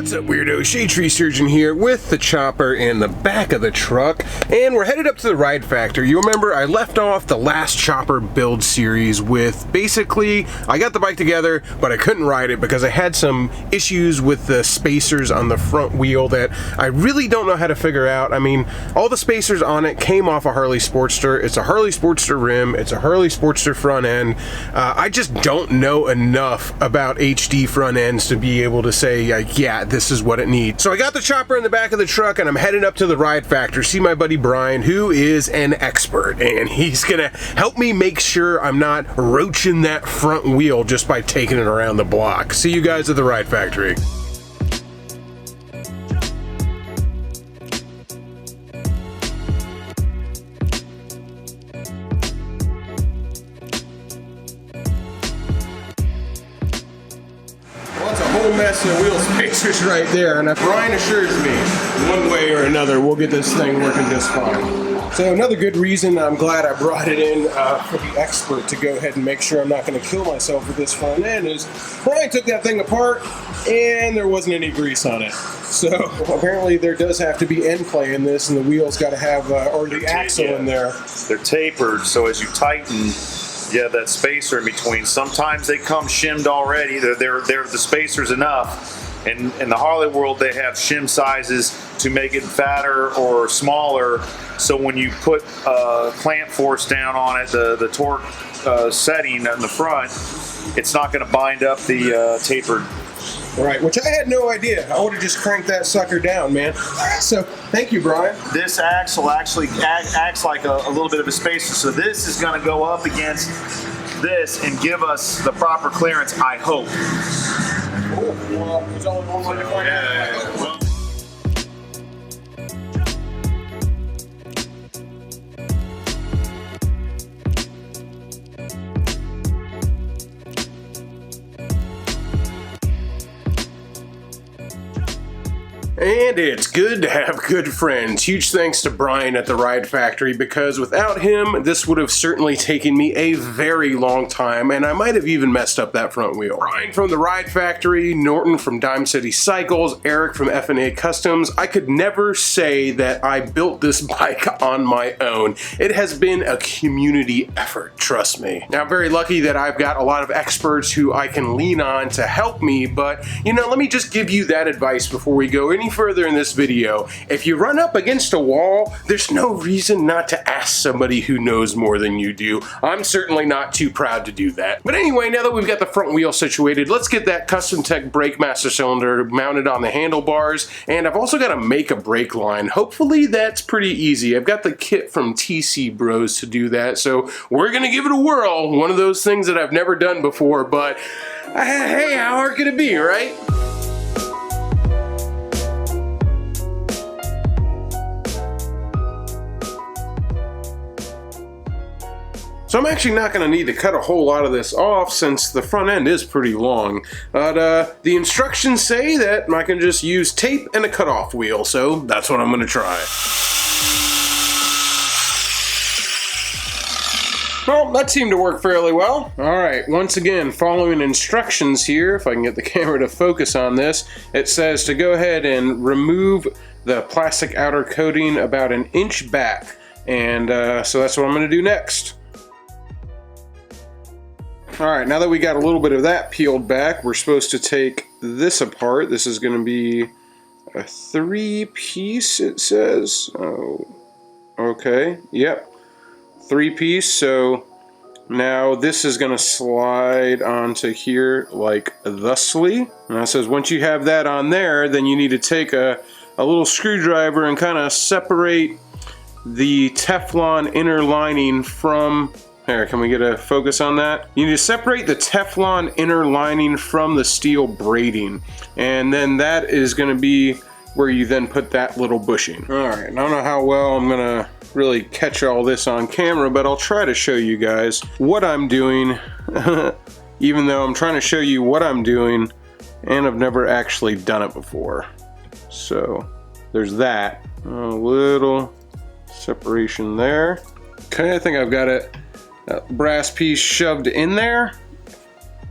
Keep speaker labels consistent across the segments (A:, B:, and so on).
A: What's up, weirdo? Shade Tree Surgeon here with the chopper in the back of the truck, and we're headed up to the ride factory. You remember I left off the last chopper build series with basically, I got the bike together, but I couldn't ride it because I had some issues with the spacers on the front wheel that I really don't know how to figure out. I mean, all the spacers on it came off a Harley Sportster. It's a Harley Sportster rim. It's a Harley Sportster front end. I just don't know enough about HD front ends to be able to say, yeah, this is what it needs. So I got the chopper in the back of the truck and I'm headed up to the ride factory, see my buddy Brian, who is an expert, and he's gonna help me make sure I'm not roaching that front wheel just by taking it around the block. See you guys at the ride factory. Mess of wheel spacers right there, and Brian assures me one way or another we'll get this thing working just fine. So another good reason I'm glad I brought it in for the expert to go ahead and make sure I'm not going to kill myself with this front end is Brian took that thing apart and there wasn't any grease on it. So apparently there does have to be end play in this, and the wheel's got to have or the axle in there. They're tapered, so as you tighten, yeah, that spacer in between. Sometimes they come shimmed already. They're the spacer's enough. In the Harley world, they have shim sizes to make it fatter or smaller. So when you put clamp force down on it, the torque setting in the front, it's not going to bind up the tapered. Right, which I had no idea. I would have just cranked that sucker down, man. So, thank you, Brian. This axle actually acts like a little bit of a spacer, so this is going to go up against this and give us the proper clearance, I hope. Cool. Well, there's only one way to find out. Well, and it's good to have good friends. Huge thanks to Brian at the Ride Factory, because without him, this would have certainly taken me a very long time, and I might have even messed up that front wheel. Brian from the Ride Factory, Norton from Dime City Cycles, Eric from F&A Customs. I could never say that I built this bike on my own. It has been a community effort, trust me. Now, I'm very lucky that I've got a lot of experts who I can lean on to help me, but you know, let me just give you that advice before we go any further in this video. If you run up against a wall, there's no reason not to ask somebody who knows more than you do. I'm certainly not too proud to do that. But anyway, now that we've got the front wheel situated, let's get that Custom Tech brake master cylinder mounted on the handlebars, and I've also got to make a brake line. Hopefully that's pretty easy. I've got the kit from TC Bros to do that, so we're gonna give it a whirl. One of those things that I've never done before, but hey, how hard could it be, right? So I'm actually not going to need to cut a whole lot of this off since the front end is pretty long. But the instructions say that I can just use tape and a cutoff wheel, so that's what I'm going to try. Well, that seemed to work fairly well. Alright, once again, following instructions here, if I can get the camera to focus on this, it says to go ahead and remove the plastic outer coating about an inch back. And so that's what I'm going to do next. Alright, now that we got a little bit of that peeled back, we're supposed to take this apart. This is going to be a 3-piece, it says. Oh, okay, yep. 3-piece, so now this is going to slide onto here like thusly. And it says once you have that on there, then you need to take a little screwdriver and kind of separate the Teflon inner lining from... Here, can we get a focus on that? You need to separate the Teflon inner lining from the steel braiding, and then that is going to be where you then put that little bushing. Alright, I don't know how well I'm going to really catch all this on camera, but I'll try to show you guys what I'm doing, even though I'm trying to show you what I'm doing, and I've never actually done it before. So, there's that. A little separation there. Okay, I think I've got it. That brass piece shoved in there.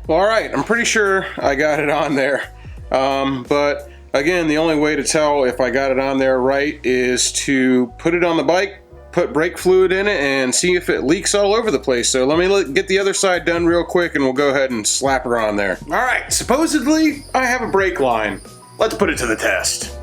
A: Well, all right, I'm pretty sure I got it on there. But Again, the only way to tell if I got it on there right is to put it on the bike, put brake fluid in it, and see if it leaks all over the place. So let me get the other side done real quick and we'll go ahead and slap her on there. All right, supposedly I have a brake line. Let's put it to the test.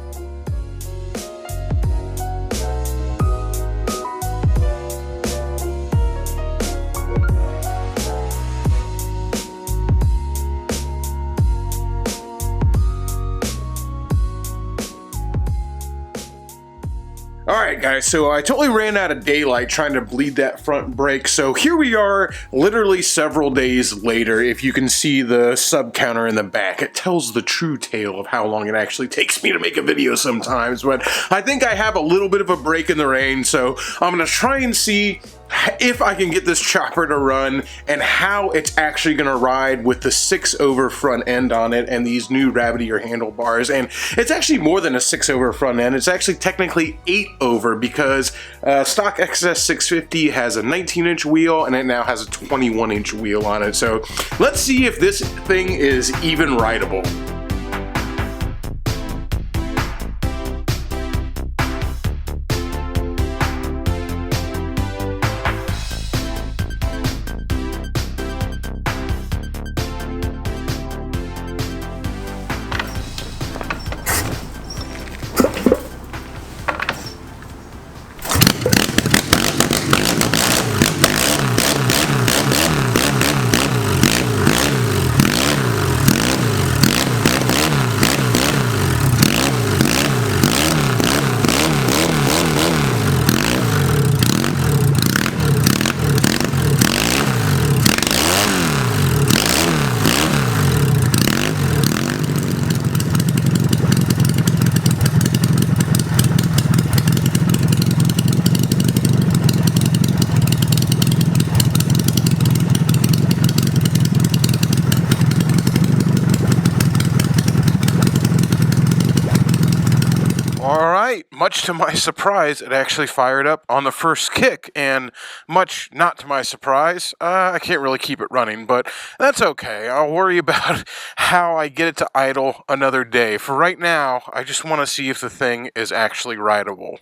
A: Alright guys, so I totally ran out of daylight trying to bleed that front brake, so here we are literally several days later. If you can see the sub counter in the back, it tells the true tale of how long it actually takes me to make a video sometimes, but I think I have a little bit of a break in the rain, so I'm gonna try and see if I can get this chopper to run and how it's actually going to ride with the 6-over front end on it and these new rabbit ear handlebars. And it's actually more than a 6-over front end, it's actually technically 8-over because stock xs650 has a 19-inch wheel and it now has a 21-inch wheel on it. So let's see if this thing is even rideable. Alright, much to my surprise, it actually fired up on the first kick, and much not to my surprise, I can't really keep it running, but that's okay. I'll worry about how I get it to idle another day. For right now, I just want to see if the thing is actually rideable.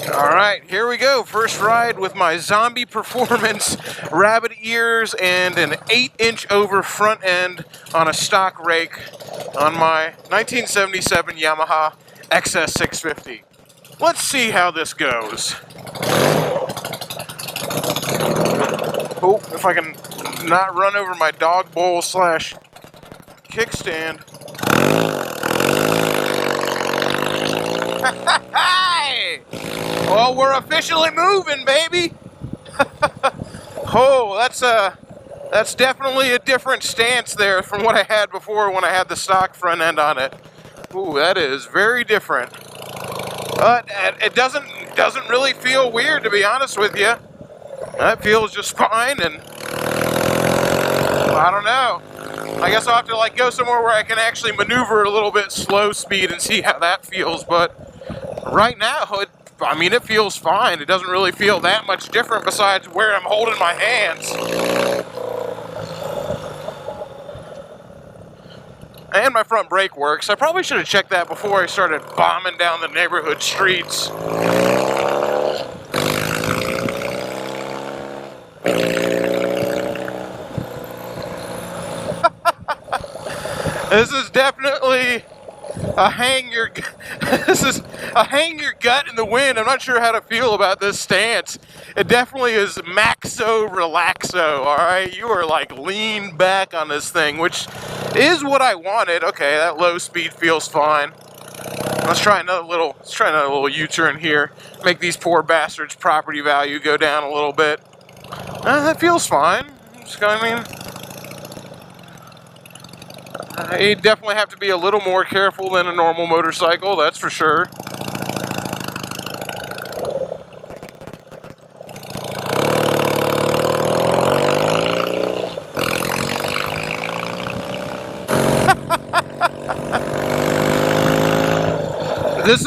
A: Alright, here we go. First ride with my Zombie Performance rabbit ears and an 8-inch over front end on a stock rake on my 1977 Yamaha xs650. Let's see how this goes. Oh, if I can not run over my dog bowl slash kickstand. Well, we're officially moving, baby. Oh, that's definitely a different stance there from what I had before when I had the stock front end on it. Ooh, that is very different. But it doesn't really feel weird, to be honest with you. That feels just fine, and I don't know. I guess I'll have to go somewhere where I can actually maneuver a little bit slow speed and see how that feels. But right now, it feels fine. It doesn't really feel that much different besides where I'm holding my hands. And my front brake works. I probably should have checked that before I started bombing down the neighborhood streets. This is definitely a hang your gut in the wind. I'm not sure how to feel about this stance. It definitely is maxo relaxo. All right, you are lean back on this thing, which is what I wanted. Okay, that low speed feels fine. Let's try another little U-turn here. Make these poor bastards' property value go down a little bit. That feels fine. You definitely have to be a little more careful than a normal motorcycle, that's for sure. This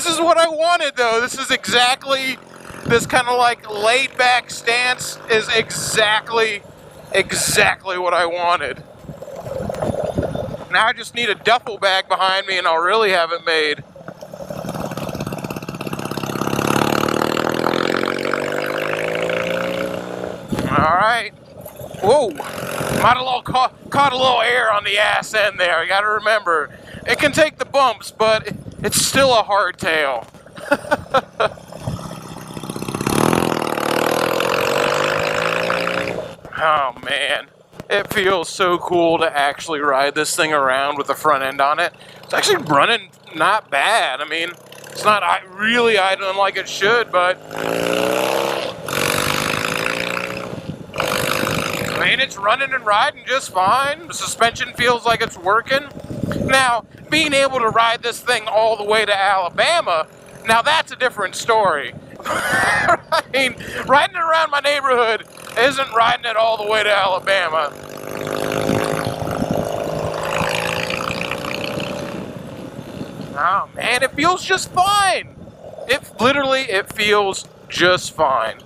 A: is what I wanted, though. This is exactly
B: this kind of like laid back stance is exactly what I wanted. Now I just need a duffel bag behind me and I'll really have it made. Alright. Whoa! Might have caught a little air on the ass end there. You gotta remember, it can take the bumps, but it's still a hardtail. Oh man, it feels so cool to actually ride this thing around with the front end on it. It's actually running not bad. I mean, it's not really idling like it should, but I mean, it's running and riding just fine. The suspension feels like it's working. Now, being able to ride this thing all the way to Alabama, now that's a different story. I mean, riding around my neighborhood isn't riding it all the way to Alabama. Oh man, it feels just fine. It feels just fine.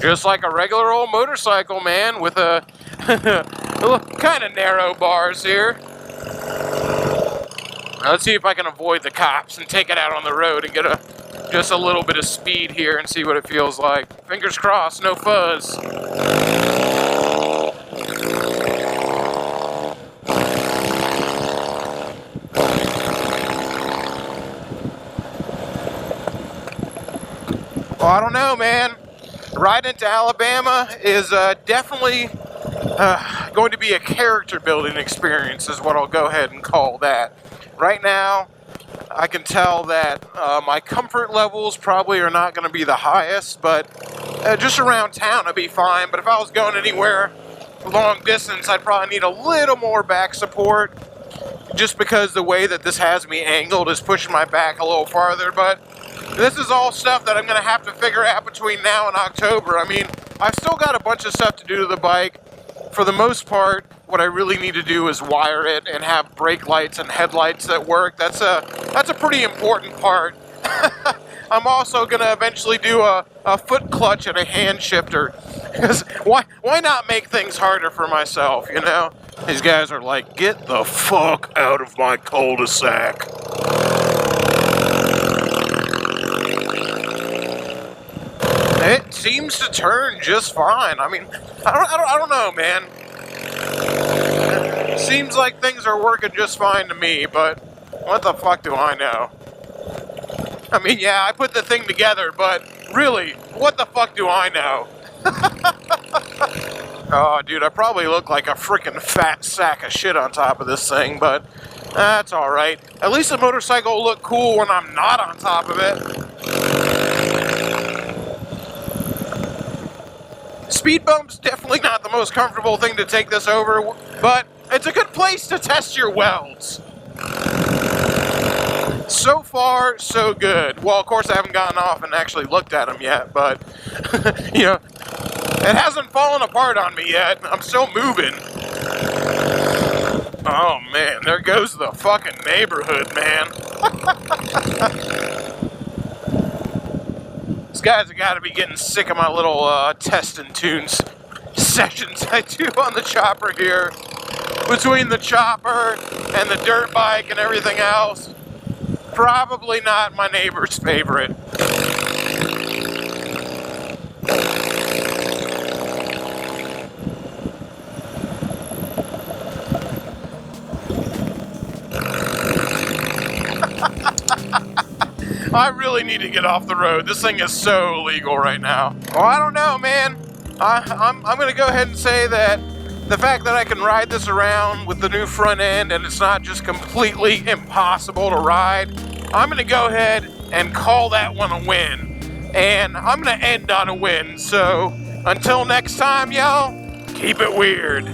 B: Just like a regular old motorcycle, man, with a kind of narrow bars here. Now, let's see if I can avoid the cops and take it out on the road and get just a little bit of speed here and see what it feels like. Fingers crossed, no fuzz. Well, I don't know, man. Riding to Alabama is definitely going to be a character building experience, is what I'll go ahead and call that. Right now, I can tell that my comfort levels probably are not going to be the highest, but just around town I'd be fine. But if I was going anywhere long distance, I'd probably need a little more back support, just because the way that this has me angled is pushing my back a little farther. But this is all stuff that I'm going to have to figure out between now and October. I mean, I've still got a bunch of stuff to do to the bike. For the most part, what I really need to do is wire it and have brake lights and headlights that work. That's a pretty important part. I'm also going to eventually do a foot clutch and a hand shifter. Because why not make things harder for myself, you know? These guys are like, get the fuck out of my cul-de-sac. It seems to turn just fine. I mean, I don't know, man. It seems like things are working just fine to me, but what the fuck do I know? I mean, yeah, I put the thing together, but really, what the fuck do I know? Oh, dude, I probably look like a freaking fat sack of shit on top of this thing, but that's alright. At least the motorcycle will look cool when I'm not on top of it. Speed bumps, definitely not the most comfortable thing to take this over, but it's a good place to test your welds. So far, so good. Well, of course, I haven't gotten off and actually looked at them yet, but, you know, it hasn't fallen apart on me yet. I'm still moving. Oh, man, there goes the fucking neighborhood, man. These guys have got to be getting sick of my little test and tunes sessions I do on the chopper here. Between the chopper and the dirt bike and everything else, probably not my neighbor's favorite. I really need to get off the road. This thing is so illegal right now. Well, I don't know, man. I'm going to go ahead and say that the fact that I can ride this around with the new front end and it's not just completely impossible to ride, I'm going to go ahead and call that one a win. And I'm going to end on a win. So until next time, y'all, keep it weird.